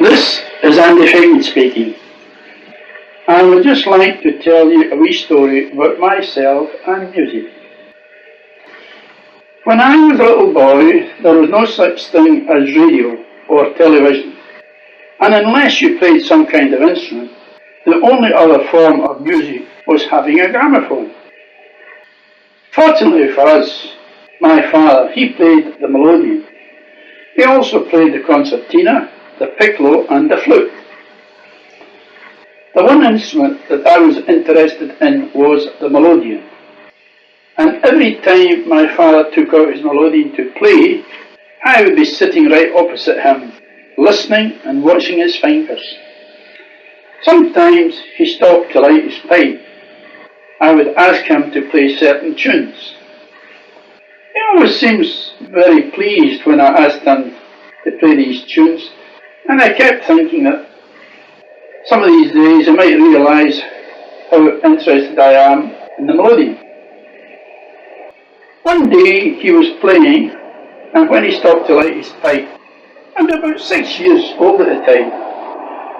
This is Andy Fagan speaking. I would just like to tell you a wee story about myself and music. When I was a little boy, there was no such thing as radio or television, and unless you played some kind of instrument, the only other form of music was having a gramophone. Fortunately for us, my father, he played the melodeon. He also played the concertina, the piccolo and the flute. The one instrument that I was interested in was the melodeon. And every time my father took out his melodeon to play, I would be sitting right opposite him, listening and watching his fingers. Sometimes he stopped to light his pipe. I would ask him to play certain tunes. He always seems very pleased when I asked him to play these tunes, and I kept thinking that some of these days I might realise how interested I am in the melodeon. One day he was playing, and when he stopped to light his pipe, I was about 6 years old at the time,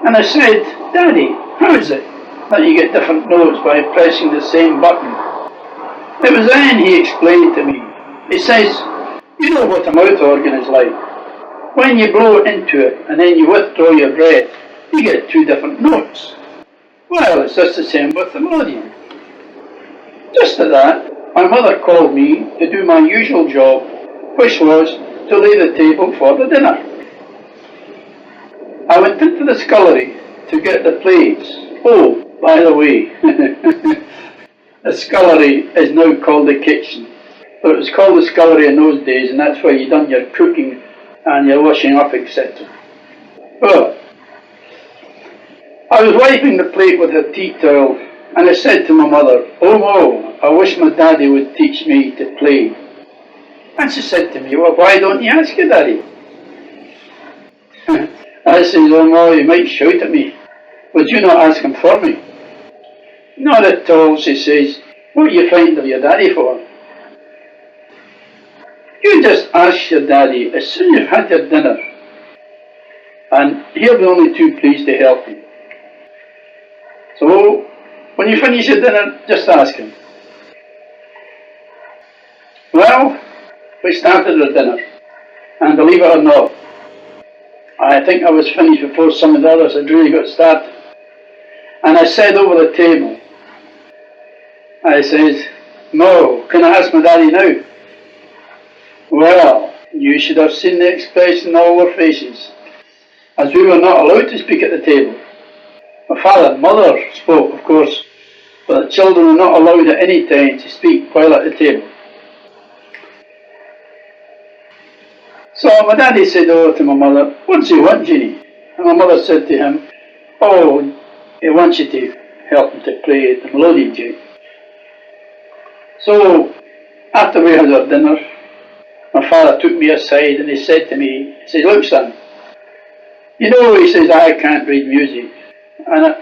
and I said, "Daddy, how is it that you get different notes by pressing the same button?" It was then he explained to me. He says, "You know what a mouth organ is like. When you blow into it and then you withdraw your breath, you get two different notes. Well, it's just the same with the melodeon." Just at that, my mother called me to do my usual job, which was to lay the table for the dinner. I went into the scullery to get the plates. Oh, by the way, the scullery is now called the kitchen, but it was called the scullery in those days, and that's where you done your cooking and your washing up, etc. Well, I was wiping the plate with a tea towel, and I said to my mother, "Oh, Mo, I wish my daddy would teach me to play." And she said to me, "Well, why don't you ask your daddy?" I said, "Oh, Mo, he might shout at me. Would you not ask him for me?" "Not at all," she says. "What are you frightened of your daddy for? You just ask your daddy as soon as you've had your dinner, and he'll be only too pleased to help you. So, when you finish your dinner, just ask him." Well, we started our dinner, and believe it or not, I think I was finished before some of the others had really got started. And I said over the table, I says, "Mo, can I ask my daddy now?" Well, you should have seen the expression on all their faces, as we were not allowed to speak at the table. My father and mother spoke, of course, but the children were not allowed at any time to speak while at the table. So my daddy said over to my mother, "What does he want, Jeannie?" And my mother said to him, "Oh, he wants you to help him to play the melodeon, Jane." So, after we had our dinner, my father took me aside and he said to me, he says, "Look, son, you know," he says, "I can't read music, and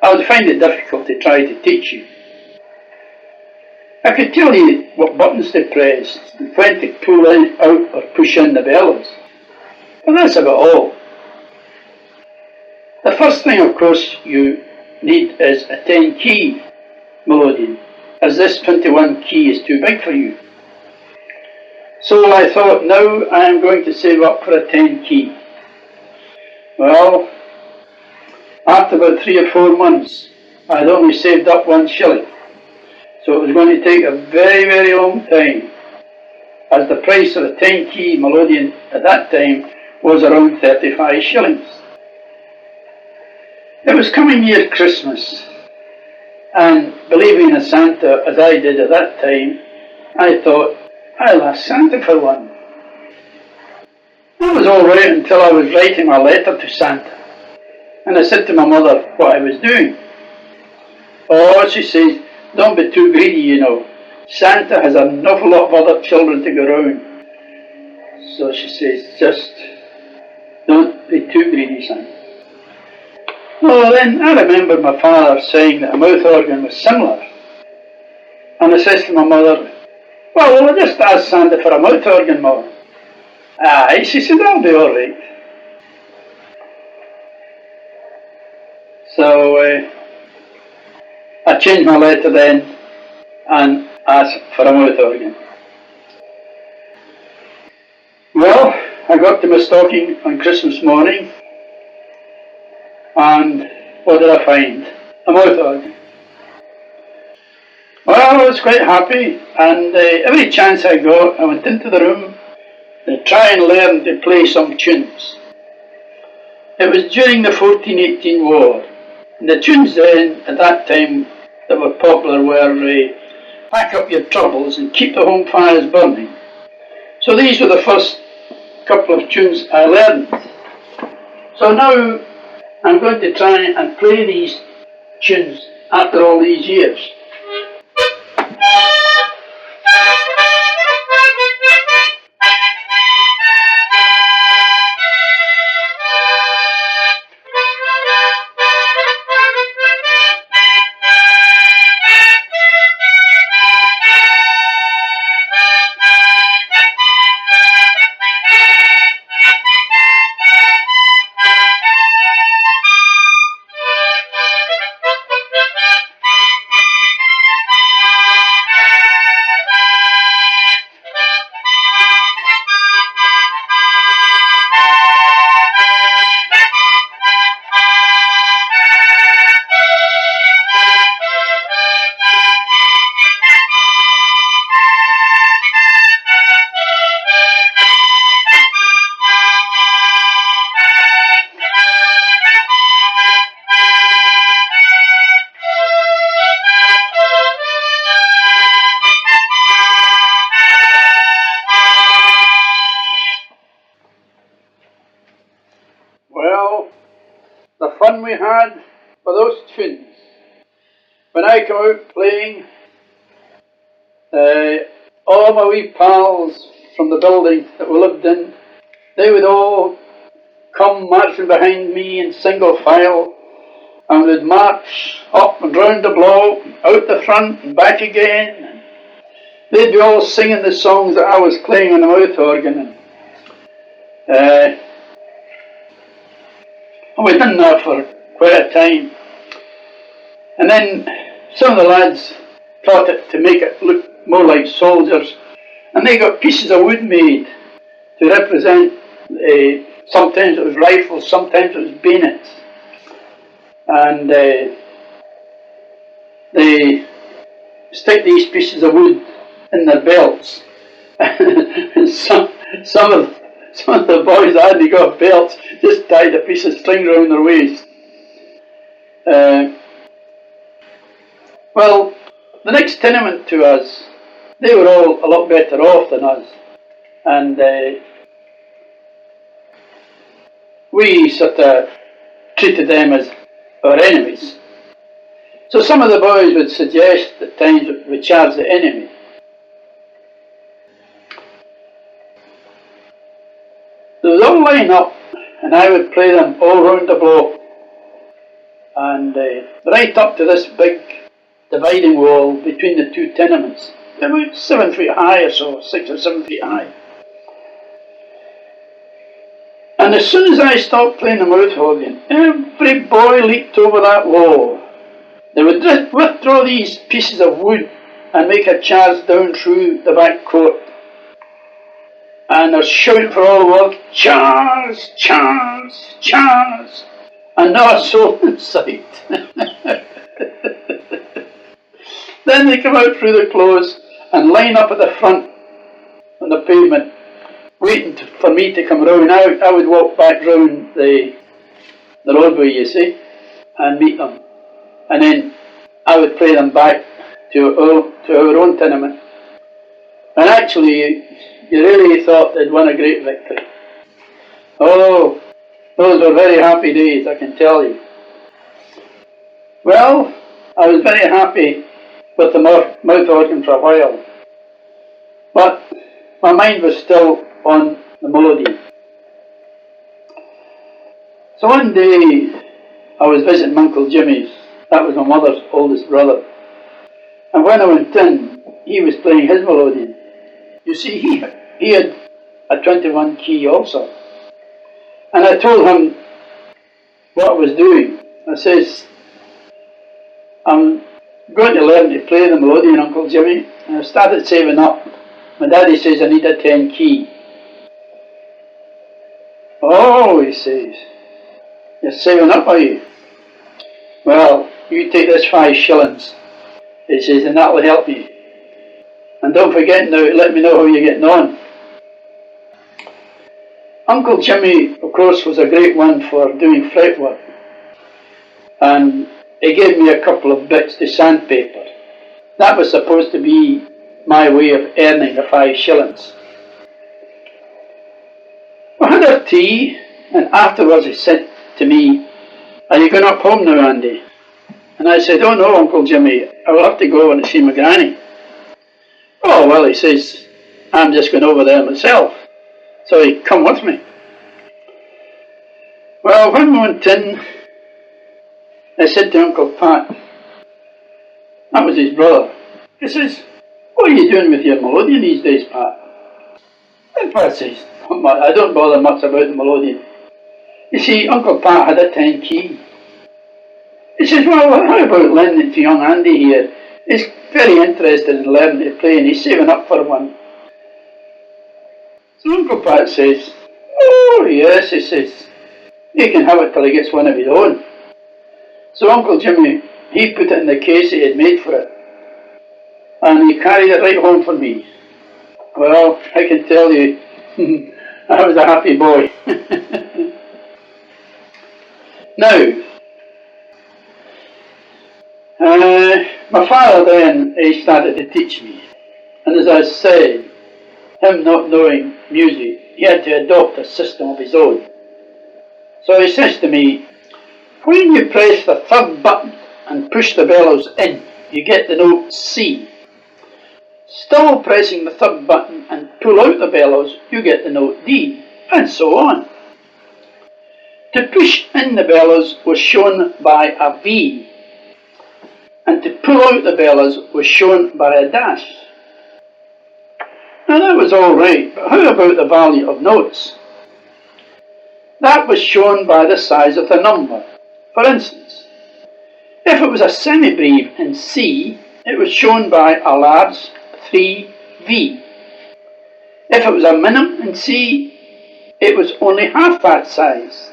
I would find it difficult to try to teach you. I could tell you what buttons to press, and when to pull in, out or push in the bellows, but that's about all. The first thing, of course, you need is a 10-key melodeon, as this 21 key is too big for you." So I thought, now I am going to save up for a 10-key. Well, after about 3 or 4 months, I had only saved up 1 shilling. So it was going to take a very, very long time, as the price of a 10-key melodeon at that time was around 35 shillings. It was coming near Christmas, and believing in Santa as I did at that time, I thought, I'll ask Santa for one. That was all right until I was writing a letter to Santa, and I said to my mother what I was doing. "Oh," she says, "don't be too greedy, you know. Santa has an awful lot of other children to go round." So she says, "Just don't be too greedy, son." Well, then I remember my father saying that a mouth organ was similar, and I says to my mother, "Well, we'll just ask Santa for a mouth organ, Mother." "Aye," she said, "that'll be all right." So I changed my letter then and asked for a mouth organ. Well, I got to my stocking on Christmas morning, and what did I find? A mouth organ. Well, I was quite happy, and every chance I got, I went into the room to try and learn to play some tunes. It was during the 1418 war, and the tunes then, at that time, that were popular were Pack Up Your Troubles and Keep the Home Fires Burning. So these were the first couple of tunes I learned. So now I'm going to try and play these tunes after all these years. Well, the fun we had for those tunes. When I come out playing, all my wee pals from the building that we lived in, they would all come marching behind me in single file, and we'd march up and round the block, out the front and back again. They'd be all singing the songs that I was playing on the mouth organ. And we'd done that for quite a time. And then some of the lads thought it to make it look more like soldiers, and they got pieces of wood made to represent, sometimes it was rifles, sometimes it was bayonets. And they stick these pieces of wood in their belts. And some of the boys that hadn't got belts just tied a piece of string around their waist. Well, the next tenement to us, they were all a lot better off than us, and we sort of treated them as our enemies. So some of the boys would suggest at times that we charge the enemy. They would all line up, and I would play them all round the block, and right up to this big dividing wall between the two tenements, about 7 feet high or so, 6 or 7 feet high. And as soon as I stopped playing the mouth organ, every boy leaped over that wall. They would just withdraw these pieces of wood and make a charge down through the back court. And they're shouting for all the world, "Charge, charge, charge!" And not a soul in sight. Then they come out through the close and line up at the front on the pavement, waiting for me to come round. I would walk back round the roadway, you see, and meet them. And then I would play them back to our own tenement. And actually, you really thought they'd won a great victory. Oh, those were very happy days, I can tell you. Well, I was very happy with the mouth organ for a while, but my mind was still on the melody. So one day I was visiting Uncle Jimmy's. That was my mother's oldest brother. And when I went in, he was playing his melodeon. You see, he had a 21 key also. And I told him what I was doing. I says, I'm going to learn to play the melodeon, Uncle Jimmy. And I started saving up. My daddy says I need a 10 key. Oh, he says, you're saving up, are you? Well, you take this 5 shillings. He says, and that'll help you. And don't forget now to let me know how you're getting on. Uncle Jimmy, of course, was a great one for doing fretwork. And he gave me a couple of bits to sandpaper. That was supposed to be my way of earning the 5 shillings. We had our tea, and afterwards he said to me, are you going up home now, Andy? And I said, oh no, Uncle Jimmy, I will have to go and see my granny. Oh, well, he says, I'm just going over there myself. So he come with me. Well, when we went in, I said to Uncle Pat, that was his brother, he says, what are you doing with your melodeon these days, Pat? And Pat says, I don't bother much about the melodeon. You see, Uncle Pat had a 10 key. He says, well, how about lending it to young Andy here? He's very interested in learning to play and he's saving up for one. So Uncle Pat says, oh yes, he says, he can have it till he gets one of his own. So Uncle Jimmy, he put it in the case he had made for it. And he carried it right home for me. Well, I can tell you, I was a happy boy. Now, my father then, he started to teach me. And as I said, him not knowing music, he had to adopt a system of his own. So he says to me, when you press the third button and push the bellows in, you get the note C. Still pressing the third button and pull out the bellows, you get the note D, and so on. To push in the bellows was shown by a V, and to pull out the bellows was shown by a dash. Now that was all right, but how about the value of notes? That was shown by the size of the number. For instance, if it was a semibreve in C, it was shown by a large 3V. If it was a minim in C, it was only half that size.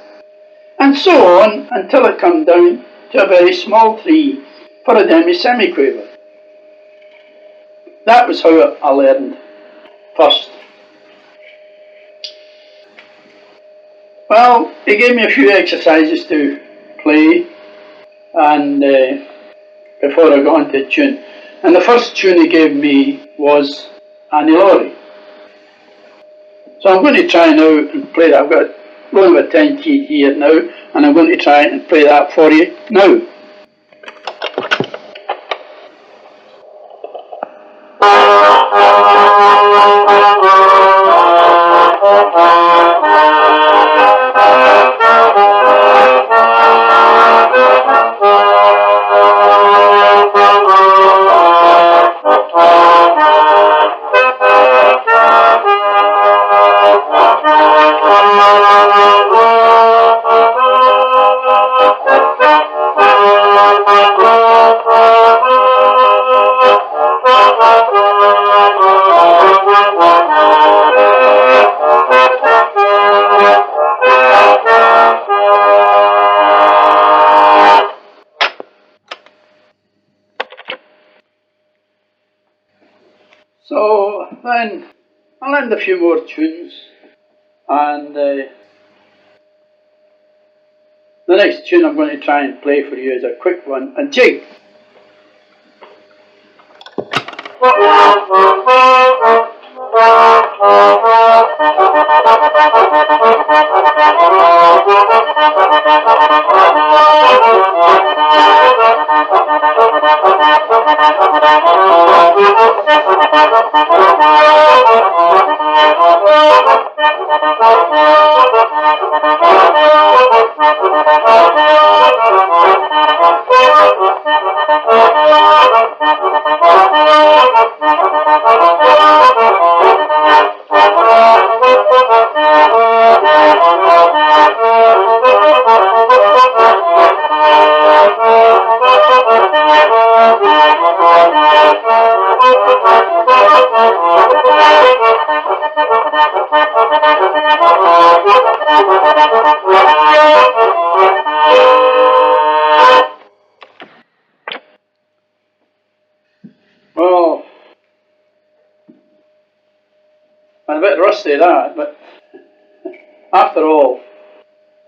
And so on until it came down to a very small 3 for a demi-semiquaver. That was how I learned first. Well, he gave me a few exercises to play and before I got into tune. And the first tune he gave me was Annie Laurie. So I'm going to try now and play that. I've got loan of a 10 key here now, and I'm going to try and play that for you now. So then I learned a few more tunes, and the next tune I'm going to try and play for you is a quick one, a jig. Well, I'm a bit rusty at that, but after all,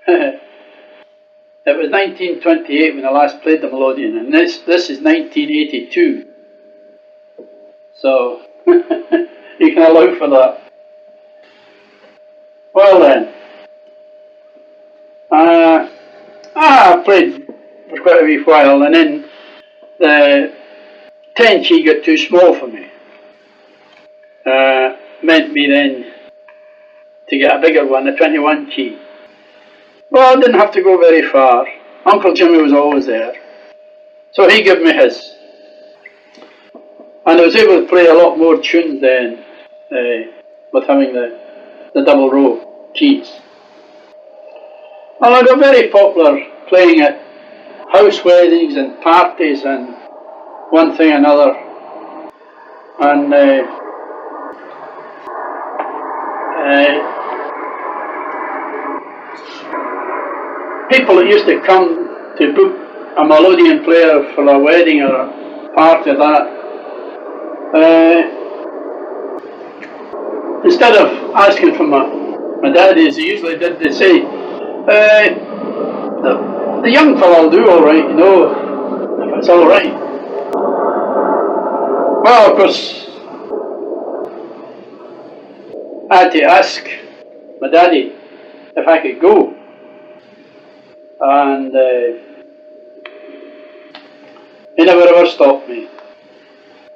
it was 1928 when I last played the melodeon, and this is 1982. So you can allow for that. Well then, I played for quite a wee while, and then the 10 key got too small for me. Meant me then to get a bigger one, a 21 key. Well, I didn't have to go very far. Uncle Jimmy was always there, so he gave me his. And I was able to play a lot more tunes then with having the double row keys. Well, I got very popular playing at house weddings and parties and one thing another. And people that used to come to book a melodeon player for a wedding or a party of that, instead of asking for my daddy as they usually did, they say, the young fellow will do alright, you know, if it's alright. Well, of course, I had to ask my daddy if I could go. And he never ever stopped me.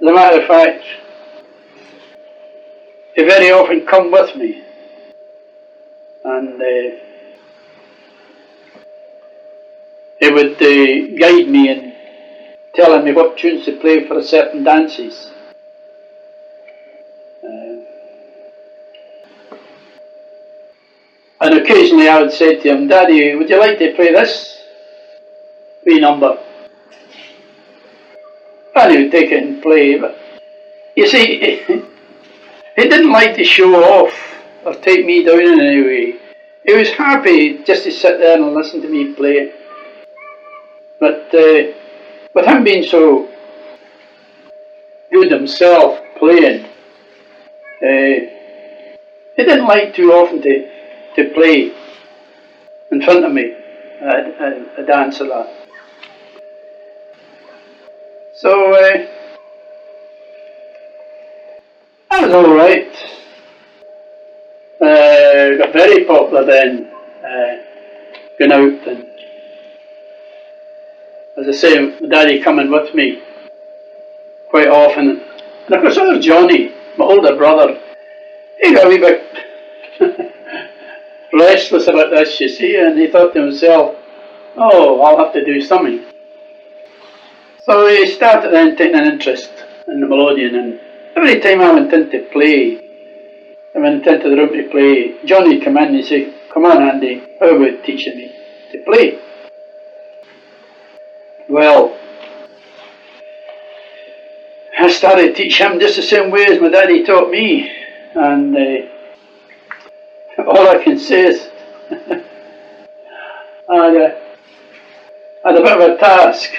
As a matter of fact, he very often come with me, and he would guide me in telling me what tunes to play for certain dances. And occasionally I would say to him, Daddy, would you like to play this wee number? And he would take it and play, but you see, he didn't like to show off or take me down in any way. He was happy just to sit there and listen to me play. But with him being so good himself playing, he didn't like too often to play in front of me a dance or that. So I was alright. Got very popular then, going out, and as I say, my daddy coming with me quite often. And of course other Johnny, my older brother, he got a wee bit restless about this, you see, and he thought to himself, oh, I'll have to do something. So he started then taking an interest in the melodeon, and every time I went in to play, I went into the room to play, Johnny would come in and he'd say, come on Andy, how about teaching me to play? Well, I started to teach him just the same way as my daddy taught me, and all I can say is I had a bit of a task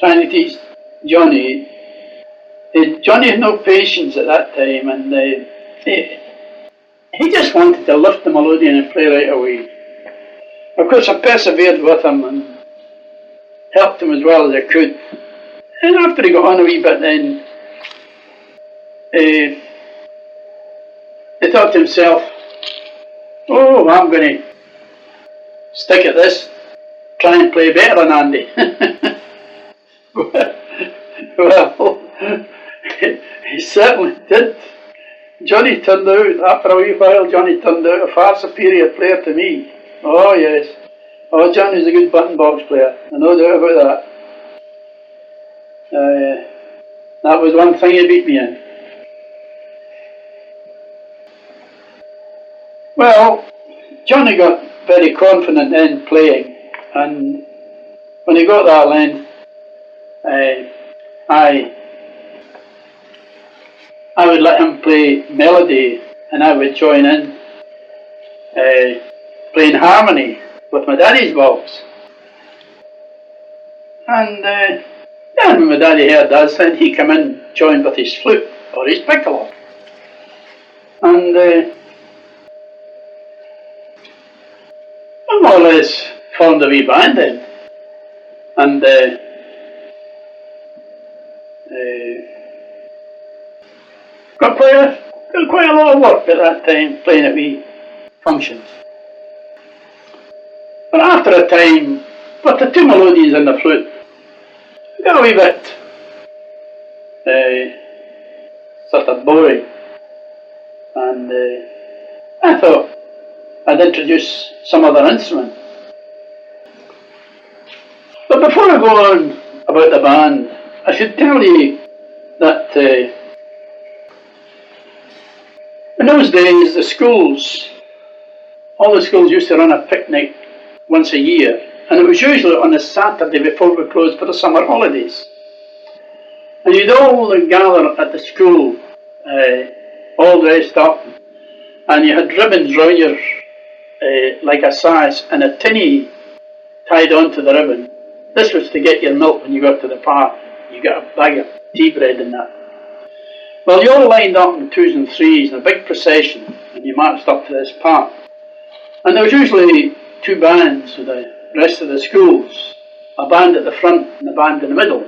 trying to teach Johnny. Johnny had no patience at that time, and he just wanted to lift the melodeon and play right away. Of course, I persevered with him and helped him as well as I could. And after he got on a wee bit, then he thought to himself, oh, I'm going to stick at this, try and play better than Andy. Well, he certainly did. Johnny turned out, after a wee while, Johnny turned out a far superior player to me. Oh yes. Oh, Johnny's a good button box player, no doubt about that. That was one thing he beat me in. Well, Johnny got very confident in playing, and when he got that length, I would let him play melody and I would join in playing harmony with my daddy's box. And when my daddy heard us, then he came in, joined with his flute or his piccolo. And I more or less formed a wee band then. And got quite a lot of work at that time playing at wee functions. But after a time, with the two melodies and the flute, it got a wee bit sort of boring. And I thought I'd introduce some other instrument. But before I go on about the band, I should tell you that in those days, all the schools used to run a picnic once a year, and it was usually on a Saturday before we closed for the summer holidays. And you'd all gather at the school, all dressed up, and you had ribbons round your, like a sash, and a tinny tied onto the ribbon. This was to get your milk when you got to the park. You got a bag of tea bread and that. Well, you all lined up in twos and threes in a big procession, and you marched up to this park. And there was usually two bands with the rest of the schools, a band at the front and a band in the middle.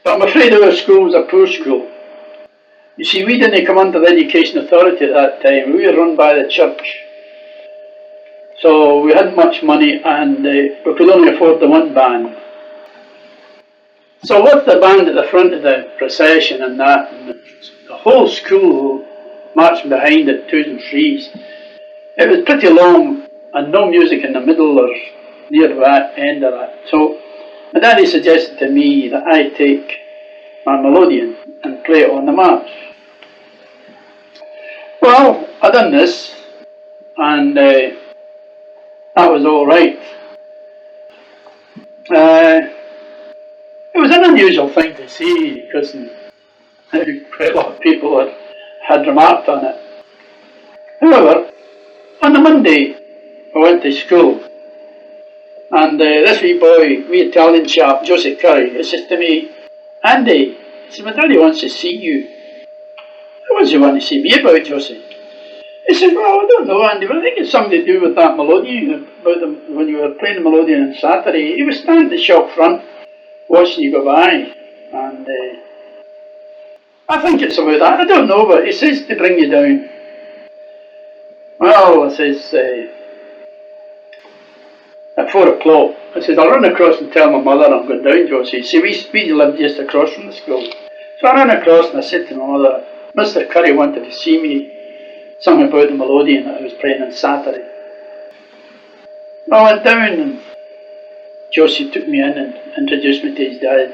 But I'm afraid our school was a poor school. You see, we didn't come under the Education Authority at that time. We were run by the church. So we hadn't much money, and we could only afford the one band. So with the band at the front of the procession and that, and the whole school marching behind it, twos and threes, it was pretty long and no music in the middle or near that end of that. So my daddy suggested to me that I take my melodeon and play it on the march. Well, I done this, and that was all right. It was an unusual thing to see because quite a lot of people had remarked on it. However, on the Monday I went to school, and this wee boy, wee Italian chap, Josie Curry, he says to me, "Andy," he says, "my daddy wants to see you." "What does he want to see me about, Josie?" He says, "Well, I don't know, Andy, but I think it's something to do with that melodeon, when you were playing the melodeon on Saturday. He was standing at the shop front, watching you go by, and I think it's about that. I don't know, but he says to bring you down." Well, I says, at 4 o'clock, I says, "I'll run across and tell my mother I'm going down, Josie." See, we lived just across from the school. So I ran across and I said to my mother, "Mr. Curry wanted to see me, something about the melodeon that I was playing on Saturday." I went down, and Josie took me in and introduced me to his dad.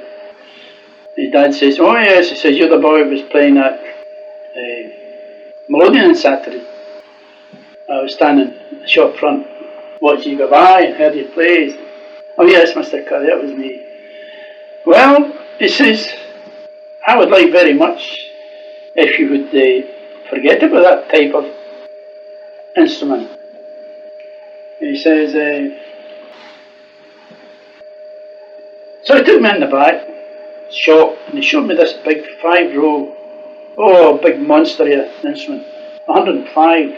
His dad says, "Oh yes," he says, "you're the boy who was playing that melodeon on Saturday. I was standing at the shop front watching you go by and heard you play." "Oh yes, Mr. Curry, that was me." "Well," he says, "I would like very much if you would forget about that type of instrument." He says, so he took me in the back shop and he showed me this big 5-row, big monster instrument, 105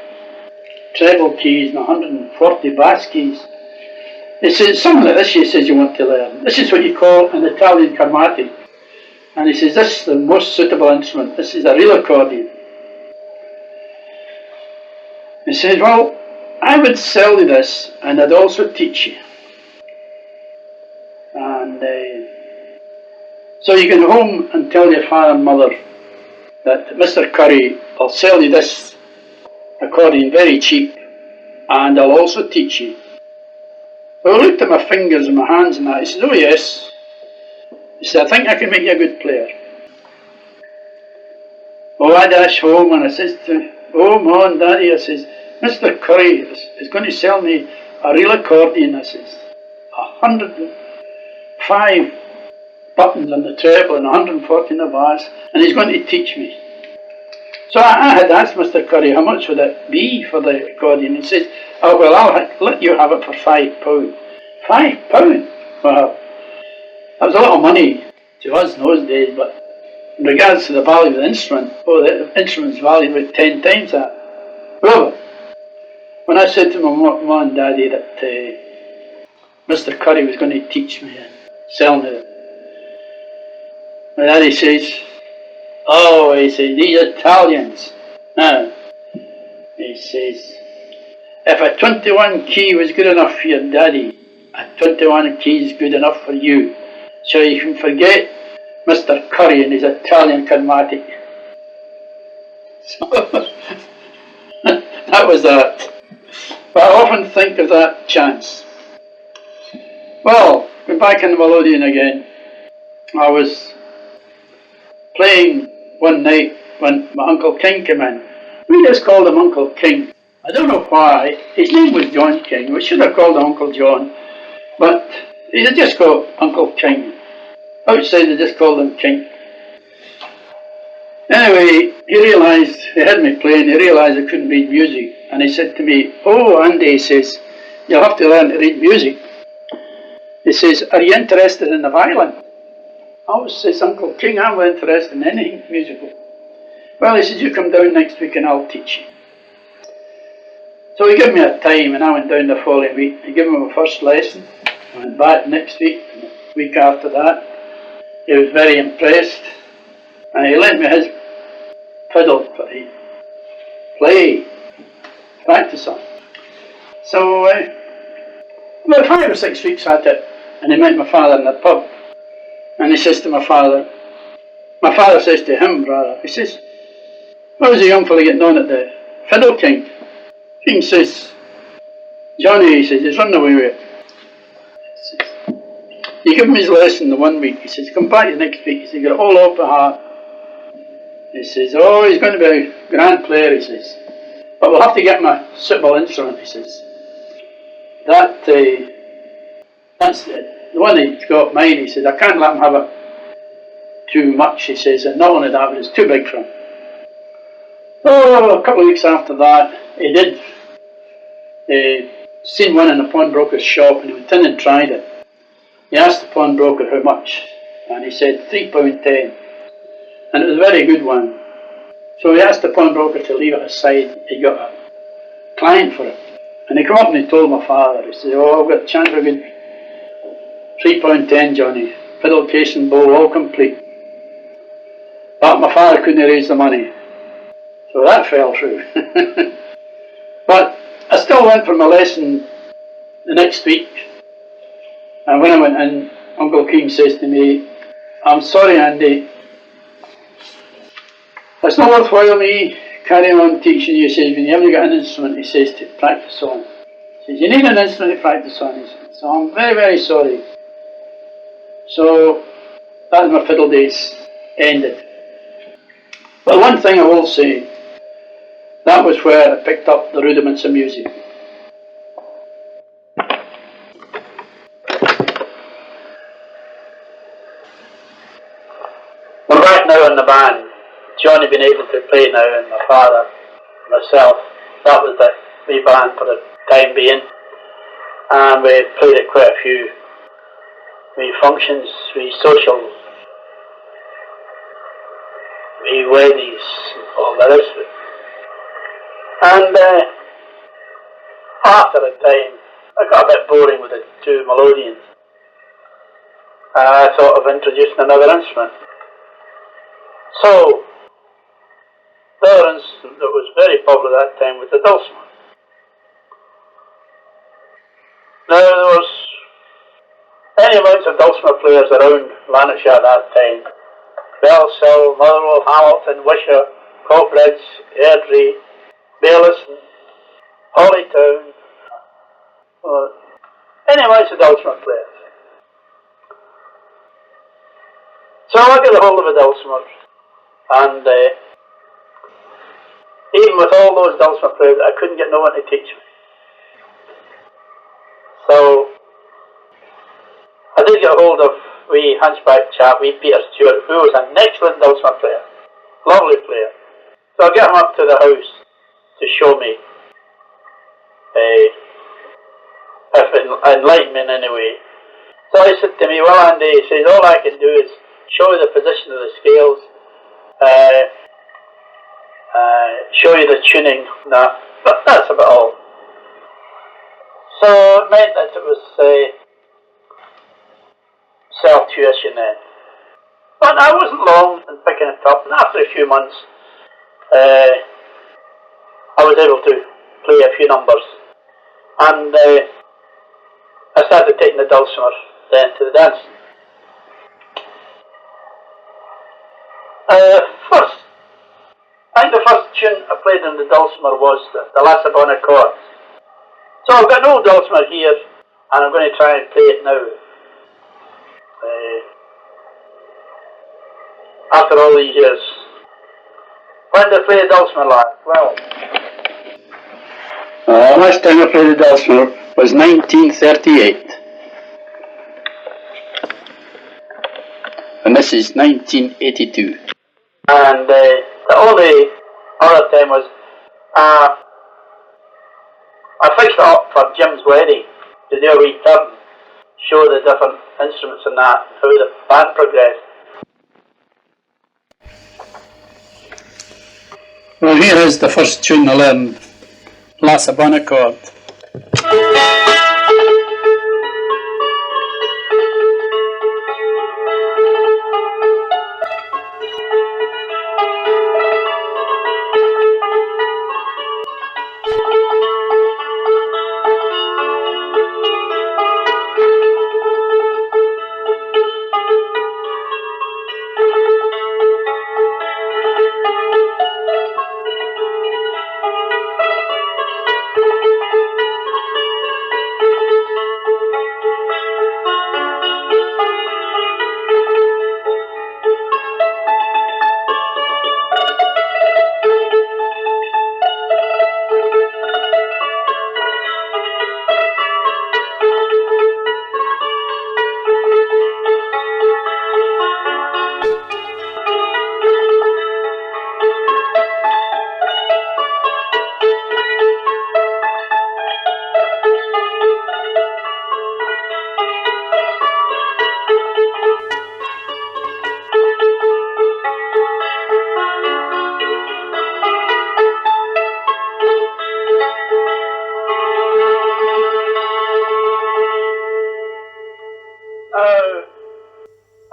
treble keys and 140 bass keys. He says, "Something like this," he says, "you want to learn. This is what you call an Italian chromatic." And he says, "This is the most suitable instrument. This is a real accordion." He says, "Well, I would sell you this and I'd also teach you. And so you can go home and tell your father and mother that Mr. Curry will sell you this accordion very cheap and I'll also teach you." So I looked at my fingers and my hands and that. He says, "Oh yes." He said, "I think I can make you a good player." Oh, I dash home and I says to him, "Oh, Mom, Daddy," I says, "Mr. Curry is going to sell me a real accordion," I says, 105 buttons on the treble and 140 on the bass, and he's going to teach me." So I had asked Mr. Curry how much would it be for the accordion. He says, "Oh well, I'll let you have it for £5." £5? Well, that was a lot of money to us in those days, but in regards to the value of the instrument, the instrument's valued about 10 times that. However, when I said to my mum and daddy that Mr. Curry was going to teach me and sell me it, my daddy says, "Oh," he says, "these Italians." Now, he says, "If a 21 key was good enough for your daddy, a 21 key is good enough for you. So you can forget Mr. Curry and his Italian chromatic." So, that was that. But I often think of that chance. Well, going back in the melodeon again, I was playing one night when my Uncle King came in. We just called him Uncle King. I don't know why. His name was John King. We should have called him Uncle John. But they just called Uncle King. Outside they just called him King. Anyway, he had me playing, he realised I couldn't read music. And he said to me, "Oh, Andy," he says, "you'll have to learn to read music." He says, "Are you interested in the violin?" I says, "Uncle King, I'm interested in anything musical." "Well," he says, "you come down next week and I'll teach you." So he gave me a time and I went down the following week. He gave me my first lesson. I went back next week, and the week after that. He was very impressed and he lent me his fiddle to play, practice on. So about 5 or 6 weeks at it, and he met my father in the pub, and he says to my father says to him, rather, he says, "How was the young fella getting on at the fiddle, King?" King says, "Johnny," he says, "he's running away with it." He gave him his lesson the 1 week. He says, "Come back the next week." He says, "Get it all off by heart." He says, "Oh, he's going to be a grand player," he says, "but we'll have to get him a suitable instrument," he says. That's the one he's got mine, he says. "I can't let him have it too much," he says, "and not only that, but it's too big for him." Oh, a couple of weeks after that, he did seen one in the pawnbroker's shop, and he went in and tried it. He asked the pawnbroker how much, and he said £3.10, and it was a very good one. So he asked the pawnbroker to leave it aside. He got a client for it, and he came up and he told my father. He said, "Oh, I've got a chance for a good £3.10, Johnny, fiddle case and bowl, all complete." But my father couldn't raise the money, so that fell through. But I still went for my lesson the next week, and when I went in, Uncle King says to me, "I'm sorry, Andy, it's not worthwhile me carrying on teaching you." He says, "When you haven't got an instrument," he says, "to practice on." He says, "You need an instrument to practice on." He says, "So I'm very, very sorry." So that's my fiddle days ended. But one thing I will say, that was where I picked up the rudiments of music. We're back now in the band. Johnny been able to play now, and my father, myself. That was the wee band for the time being. And we played at quite a few wee functions, wee social, wee weddings, and all the rest of it. And after a time, I got a bit boring with the two melodeons. And I thought of introducing another instrument. So, the other instrument that was very popular at that time was the dulcimer. Now, there was any amounts of dulcimer players around Lanarkshire at that time. Bellsill, Motherwell, Hamilton, Wishaw, Coatbridge, Airdrie, Baylis, Hollytown, any amounts of dulcimer players. So I got a hold of a dulcimer, and even with all those dulcimer players, I couldn't get no one to teach me. So I did get a hold of hunchback chap, Peter Stewart, who was an excellent dulcimer player, lovely player. So I get him up to the house to show me, if it enlighten me in any way. So he said to me, well, Andy, he says, all I can do is show you the position of the scales, show you the tuning, but that's about all. So it meant that it was self-tuition then. But I wasn't long in picking it up, and after a few months, I was able to play a few numbers. And I started taking the dulcimer then to the dance. First, I think the first tune I played on the dulcimer was the Lassabona chords. So I've got an old dulcimer here, and I'm going to try and play it now. After all these years. When did I play the dulcimer last? Well, last time I played the dulcimer was 1938. And this is 1982. And the only other time was I fixed it up for Jim's wedding to do a wee turn, show the different instruments and that, how the band progressed. Well, here is the first tune I learned, La Sabana chord.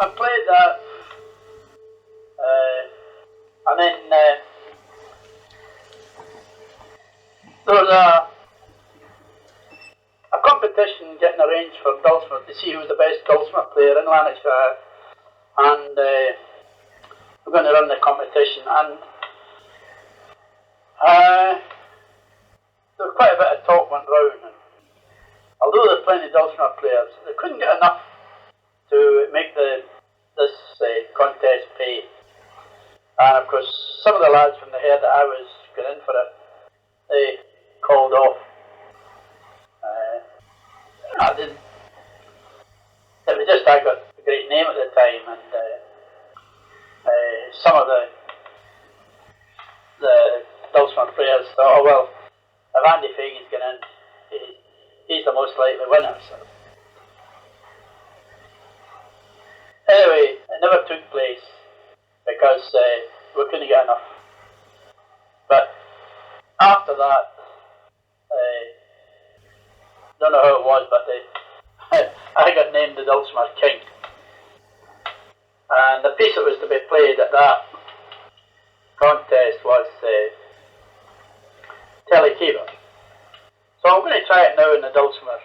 I played that, and then there was a competition getting arranged for dulcimer to see who was the best dulcimer player in Lanarkshire, and we're going to run the competition, and there was quite a bit of talk went round, and although there's plenty of dulcimer players, they couldn't get enough to make this contest pay. And of course, some of the lads, when they heard that I was going in for it, they called off. I didn't. It was just I got a great name at the time, and some of the dulcimer players thought, oh well, if Andy Fagan's going in, he's the most likely winner. So. Anyway, it never took place because we couldn't get enough. But after that, don't know how it was, but I got named the Dulcimer King. And the piece that was to be played at that contest was Telekiva. So I'm going to try it now in the dulcimer.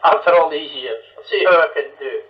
After all these years, I'll see how I can do.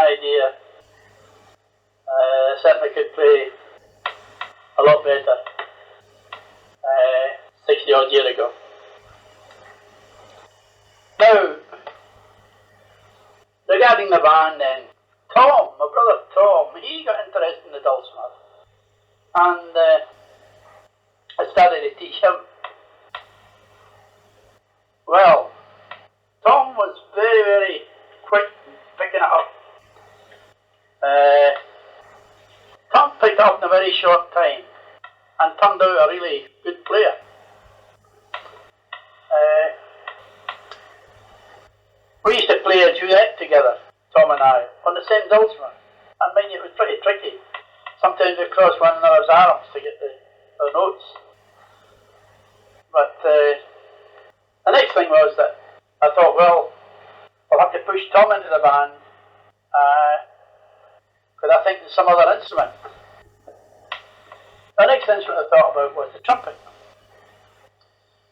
idea. Certainly could play a lot better 60 odd years ago. Now, regarding the band then, Tom, my brother Tom, he got interested in the dulcimer, and I started to teach him. Well, Tom was very, very quick in picking it up. Tom picked it up in a very short time and turned out a really good player. We used to play a duet together, Tom and I, on the same dulcimer. I mean, it was pretty tricky. Sometimes we crossed one another's arms to get the notes. But the next thing was that I thought, well, I'll have to push Tom into the band, because I think there's some other instrument. The next instrument I thought about was the trumpet.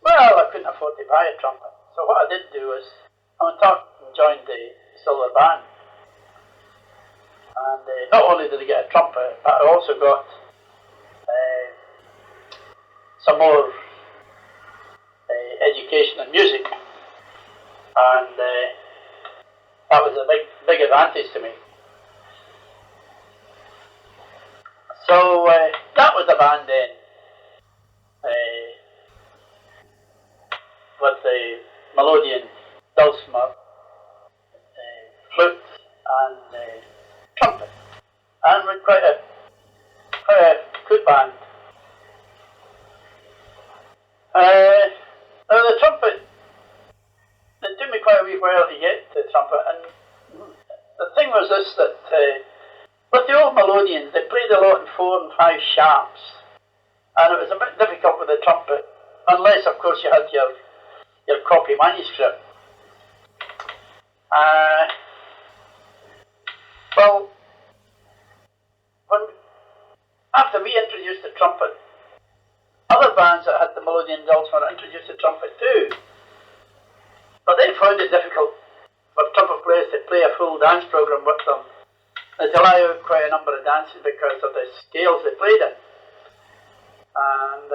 Well, I couldn't afford to buy a trumpet, so what I did do was I went out and joined the Silver Band. And not only did I get a trumpet, but I also got some more education in music. And that was a big advantage to me. So that was the band then. With the melodeon, dulcimer, flute, and trumpet, and with quite a good band. Now the trumpet, it took me quite a wee while to get the trumpet, and the thing was this, that with the old melodeons, they played a lot in 4 and 5 sharps, and it was a bit difficult with the trumpet, unless of course you had your copy manuscript. Well, after we introduced the trumpet, other bands that had the melodeon dulcimer introduced the trumpet too. But they found it difficult for trumpet players to play a full dance program with them. They allow out quite a number of dances because of the scales they played in. And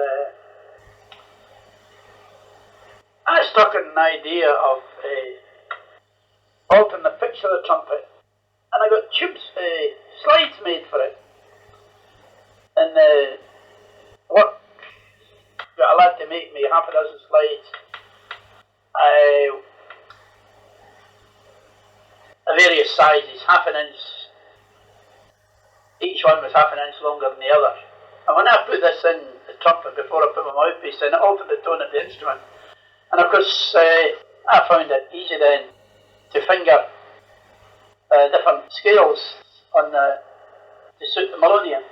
I struck an idea of altering the pitch of the trumpet, and I got slides made for it. And what got a lad to make me half a dozen slides, various sizes, half an inch. Each one was half an inch longer than the other. And when I put this in the trumpet before I put my mouthpiece in, it altered the tone of the instrument. And of course, I found it easy then to finger different scales to suit the melodeon.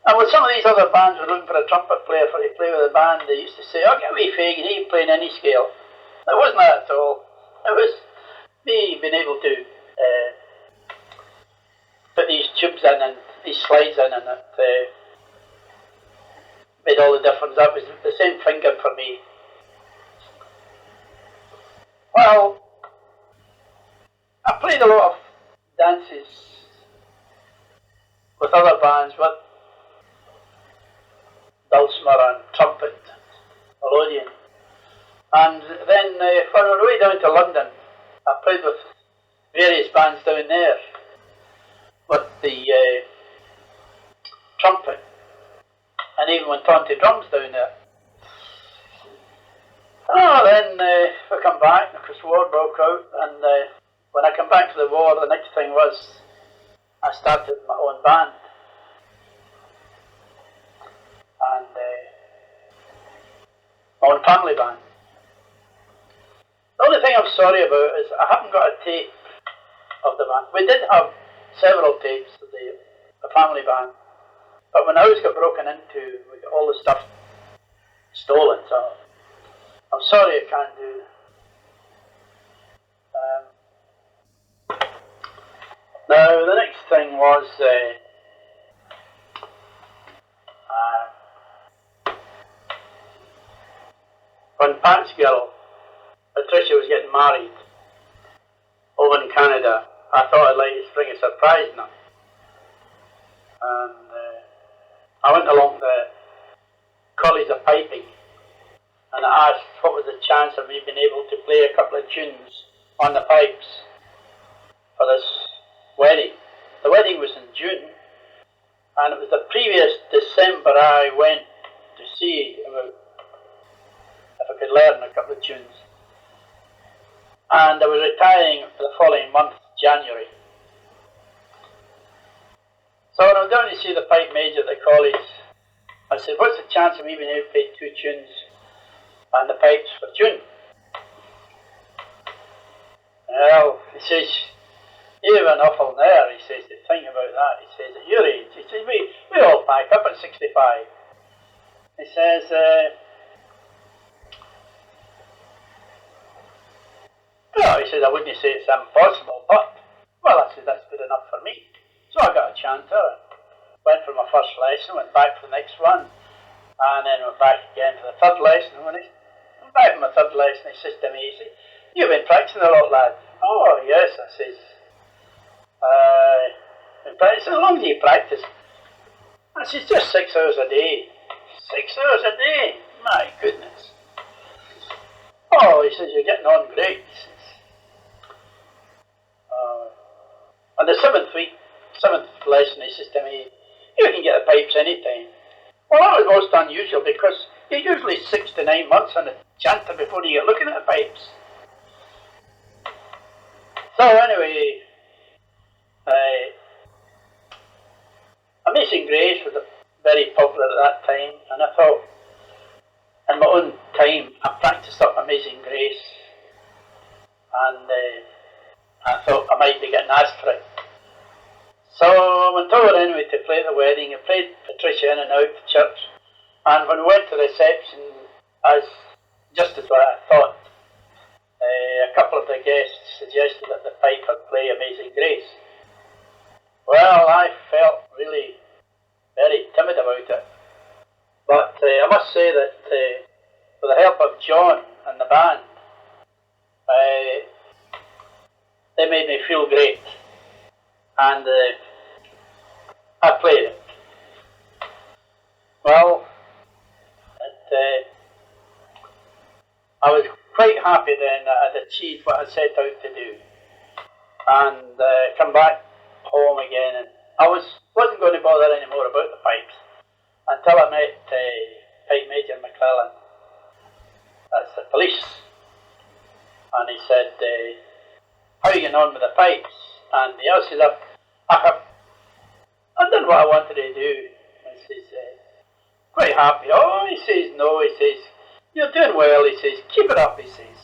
And with some of these other bands were looking for a trumpet player to play with the band, they used to say, "Oh, get away, Fagan, he can play in any scale." It wasn't that at all. It was me being able to put these tubes in and these slides in, and it made all the difference. That was the same finger for me. Well, I played a lot of dances with other bands with dulcimer and trumpet, melodeon. And then when we were way down to London, I played with various bands down there with the trumpet, and even went on to drums down there. Oh, then we come back, and of course war broke out, and when I come back to the war, the next thing was I started my own band. And my own family band. The only thing I'm sorry about is I haven't got a tape of the band. We did have several tapes of the family band, but when the house got broken into, we got all the stuff stolen, so I'm sorry I can't do that. Now, the next thing was when Pat's girl, Patricia, was getting married over in Canada, I thought I'd like to spring a surprise on him. And I went along the College of Piping and I asked what was the chance of me being able to play a couple of tunes on the pipes for this wedding. The wedding was in June, and it was the previous December I went to see about if I could learn a couple of tunes. And I was retiring for the following month, January. So when I was down to see the pipe major at the college, I said, what's the chance of me being able to play 2 tunes on the pipes for June? Well, he says, you have an awful nerve, he says, to think about that. He says, at your age, he says, we all pack up at 65. He says, well, he says, I wouldn't say it's impossible, but, well, I said, that's good enough for me. So I got a chanter, went for my first lesson, went back for the next one, and then went back again for the third lesson. And when I went back for my third lesson, he says to me, he says, you've been practicing a lot, lad. Oh, yes, I says, been practicing. How long do you practice? I says, just 6 hours a day. 6 hours a day? My goodness. Oh, he says, you're getting on great, he says. On the 7th lesson, he says to me, you can get the pipes anytime. Well, that was most unusual because you're usually 6 to 9 months on a chanter before you get looking at the pipes. So anyway, Amazing Grace was very popular at that time, and I thought, in my own time, I practiced up Amazing Grace, and I thought I might be getting asked for it. So I went over anyway to play at the wedding. I played Patricia in and out the church, and when we went to the reception, just as what I thought, a couple of the guests suggested that the pipe would play Amazing Grace. Well, I felt really very timid about it, but I must say that with the help of John and the band, they made me feel great, and I played it. Well, I was quite happy then that I'd achieved what I set out to do, and come back home again, and I wasn't going to bother anymore about the pipes until I met Pipe Major McClellan. That's the police, and he said, how are you getting on with the pipes? And he says, I've done what I wanted to do. And he says, quite happy. Oh, he says, no, he says, you're doing well, he says, keep it up, he says.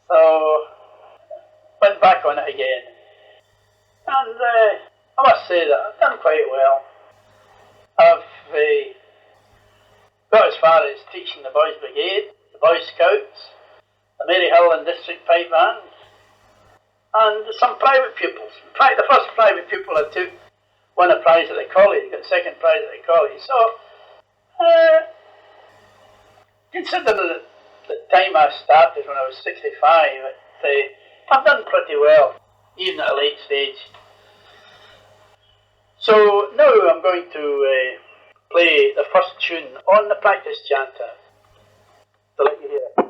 So, went back on it again. And I must say that I've done quite well. I've got as far as teaching the Boys Brigade, the Boy Scouts, the Mary Hill and District Pipe Band, and some private pupils. In fact, the first private pupil I took won a prize at the college, got second prize at the college. So, considering the time I started when I was 65, I've done pretty well, even at a late stage. So now I'm going to play the first tune on the practice chanter to let you hear it.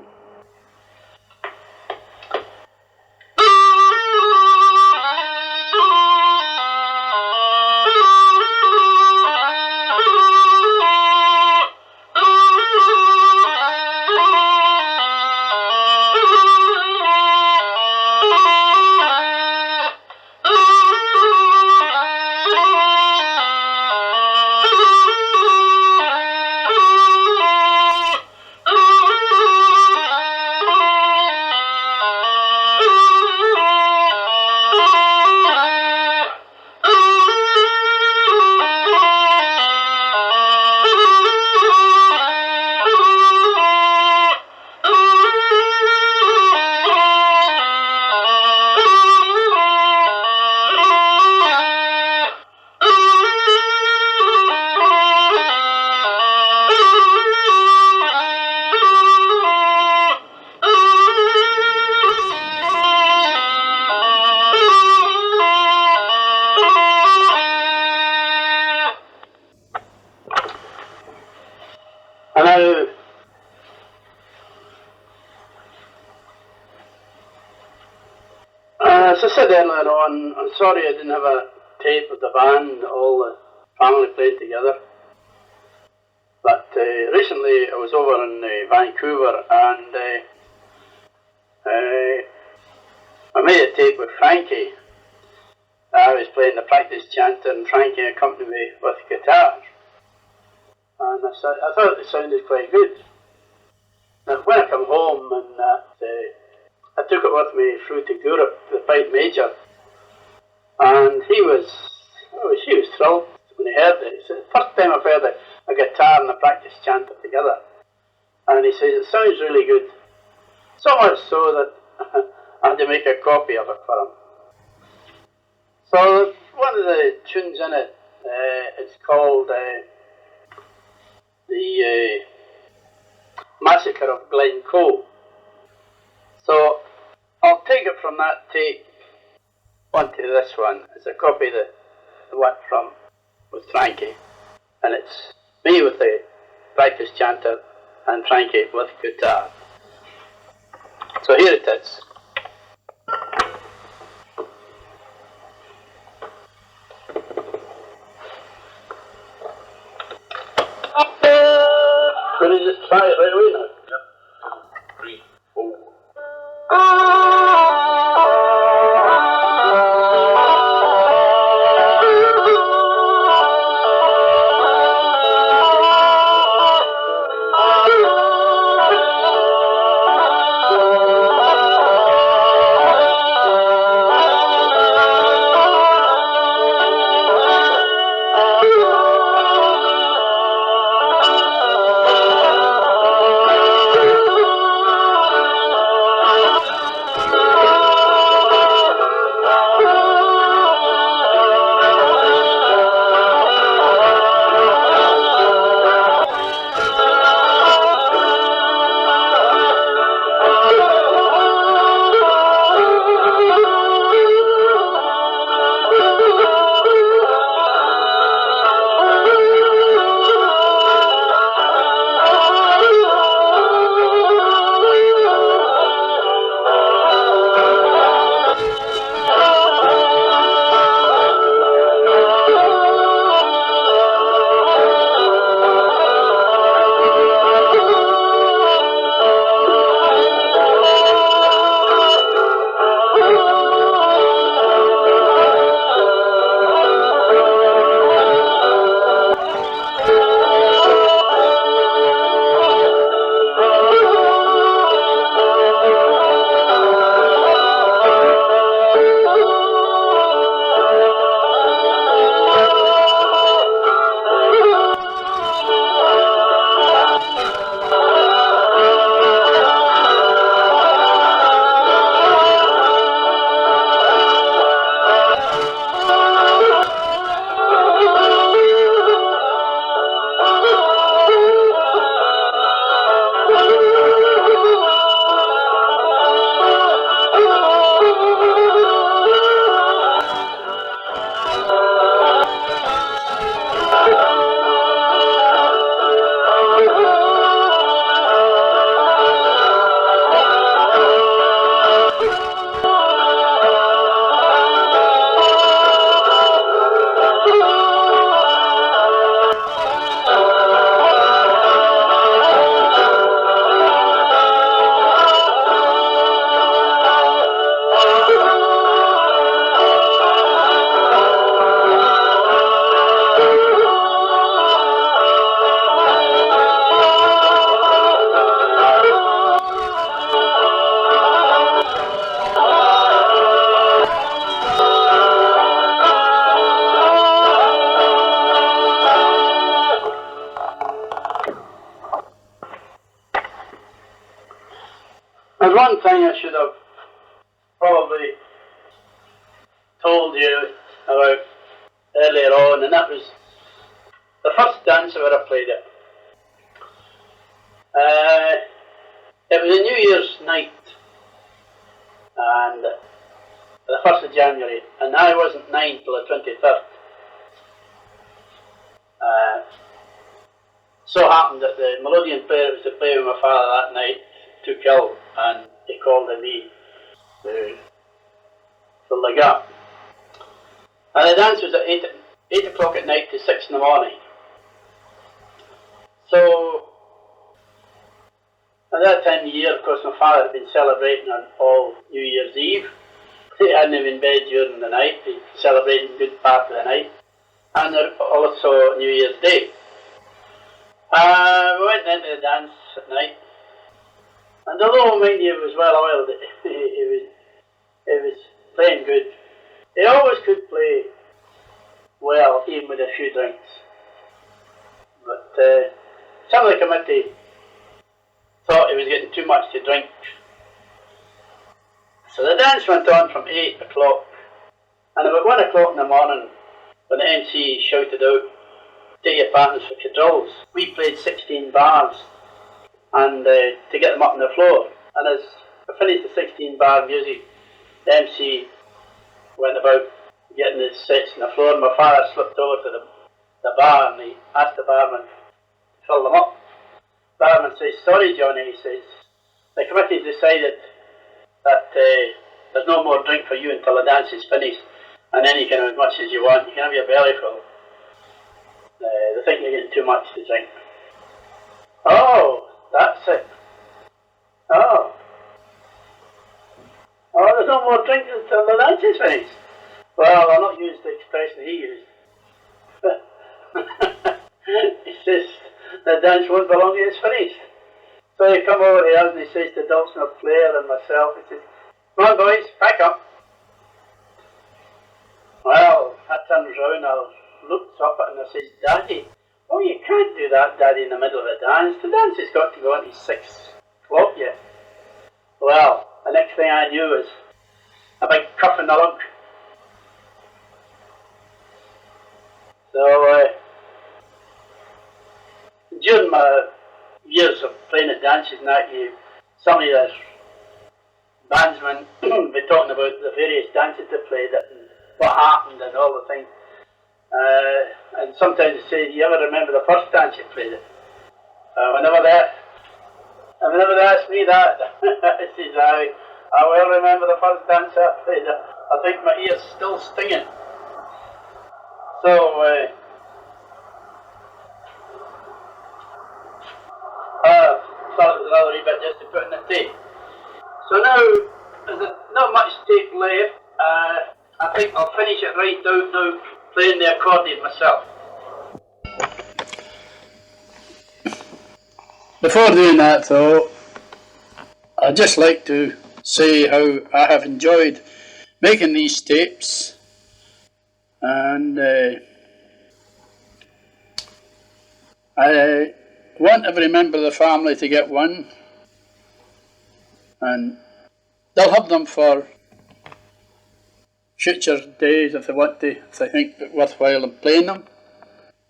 no, I'm sorry I didn't have a tape of the band, all the family played together. But recently I was over in Vancouver and I made a tape with Frankie. I was playing the practice chanter and Frankie accompanied me with guitar. And I thought it sounded quite good. Now when I come home and I took it with me through to Europe, the pipe major, and he was thrilled when he heard it. He said, first time I've heard a guitar and a practice chanter together. And he says, it sounds really good. So much so that I had to make a copy of it for him. So one of the tunes in it, it's called the Massacre of Glencoe. So I'll take it from that tape onto this one. It's a copy of the one from with Frankie, and it's me with the practice chanter and Frankie with guitar. So here it is. Will you just try it right away now? Yep. 3, 4. There's one thing I should have probably told you about earlier on, and that was the first dance I ever played it. It was a New Year's night, and the 1st of January, and I wasn't 9 till the 23rd. So happened that the melodeon player that was to play with my father that night took ill, and he called on me to till they got. And the dance was at 8 o'clock at night to 6 in the morning. So, at that time of year, of course, my father had been celebrating on all New Year's Eve. He hadn't been in bed during the night, he was celebrating a good part of the night. And also New Year's Day. We went into the dance at night. And although, mind you, it was well oiled, it was playing good. He always could play well, even with a few drinks. But some of the committee thought he was getting too much to drink. So the dance went on from 8 o'clock, and about 1 o'clock in the morning, when the MC shouted out, "Take your partners for quadrilles," we played 16 bars, and to get them up on the floor. And as we finished the 16 bar music, the MC went about getting the sets on the floor, and my father slipped over to the bar and he asked the barman to fill them up. The barman says, "Sorry, Johnny," he says, "the committee decided that there's no more drink for you until the dance is finished, and then you can have as much as you want, you can have your belly full. They think you're getting too much to drink." "Oh, that's it. Oh, there's no more drink until the dance is finished." "Well, I'll not use the expression he used." He says, "The dance won't be long till it's finished." So he come over here and he says to Dulcimer Player and myself, he says, "Come on boys, back up." Well, I turns round, I looks up at him and I says, "Daddy, oh, you can't do that, Daddy, in the middle of a dance. The dance has got to go on to 6 o'clock yet." Well, the next thing I knew was a big cuff in the lug. So, during my years of playing at dances and that, some of the bandsmen be talking about the various dances they played and what happened and all the things. And sometimes they say, "Do you ever remember the first dance you played at?" Whenever they ask me that, I says, I will remember the first dance I played at. I think my ear's still stinging. So, I thought it was another wee bit just to put in the tape. So now, there's not much tape left. I think I'll finish it right down now, playing the accordion myself. Before doing that though, I'd just like to say how I have enjoyed making these tapes, and I want every member of the family to get one, and they'll have them for future days if they want to, if they think it worthwhile in playing them.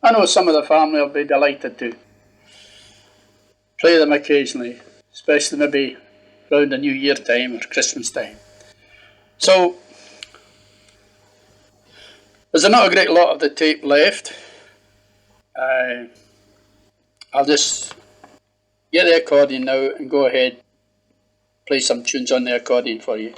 I know some of the family will be delighted to play them occasionally, especially maybe around the New Year time or Christmas time. So, there's not a great lot of the tape left. I'll just get the accordion now and go ahead, play some tunes on the accordion for you.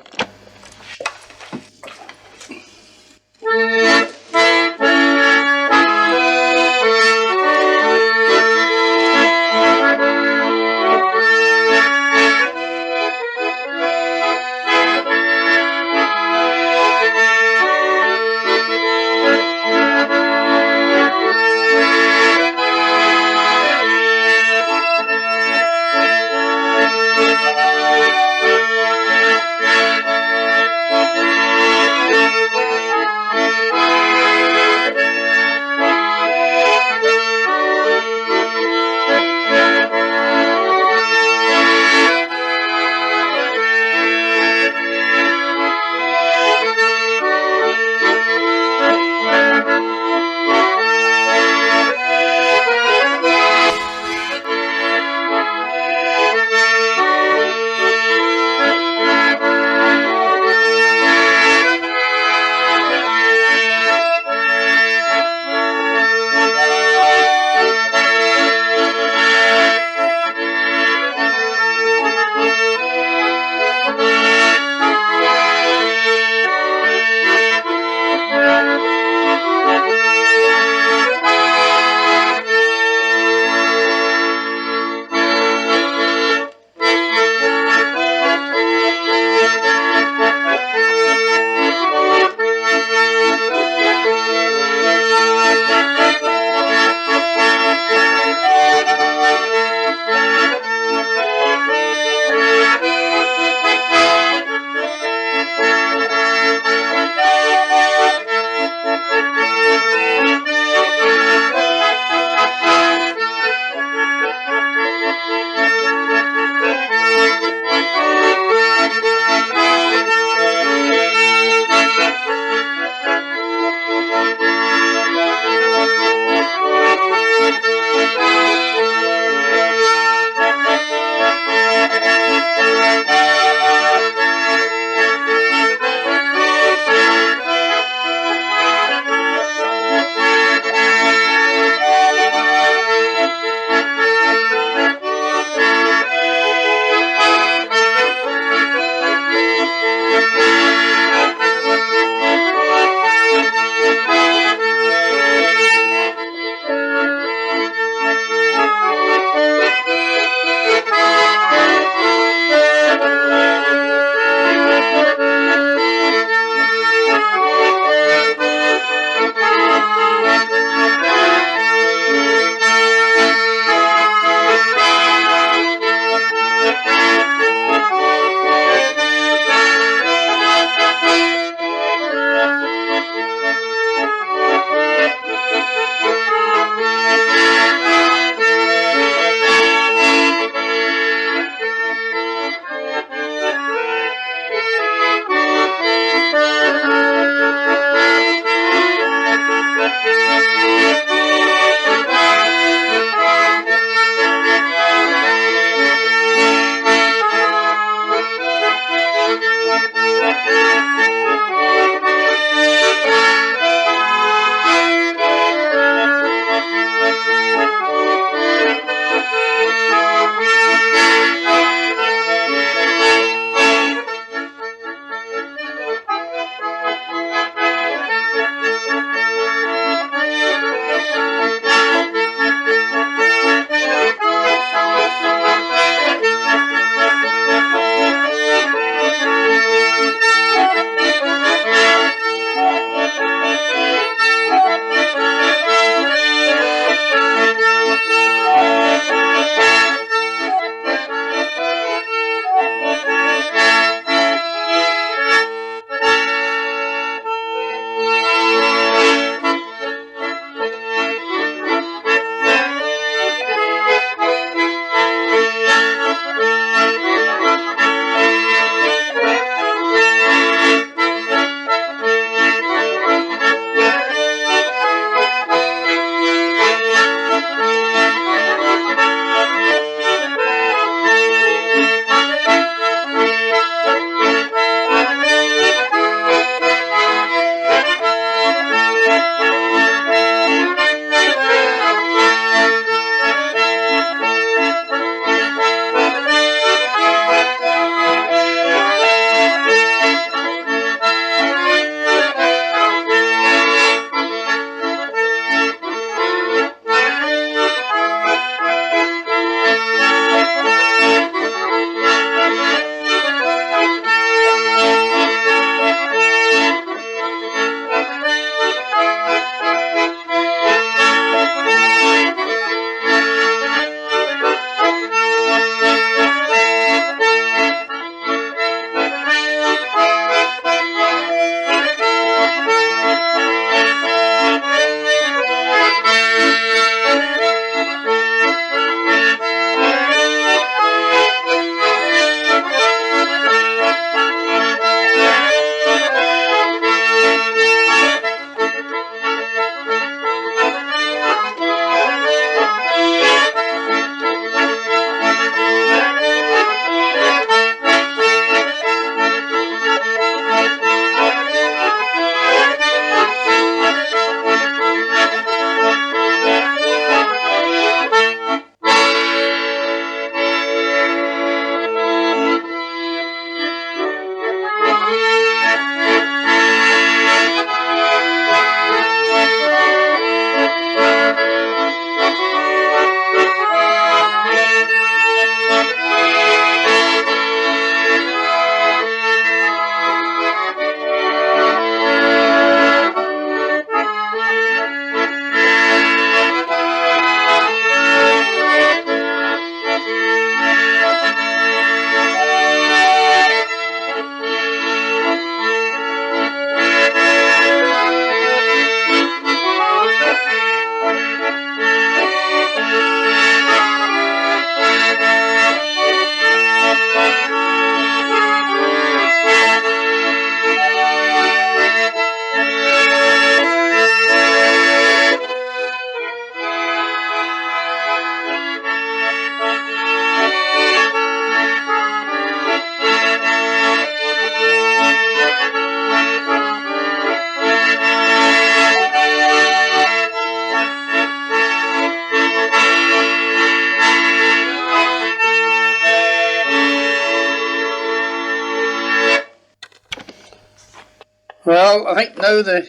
Well, I think now the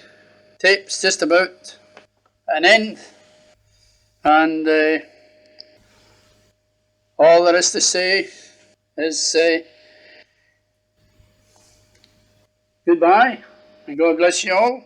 tape's just about an end, and all there is to say is goodbye, and God bless you all.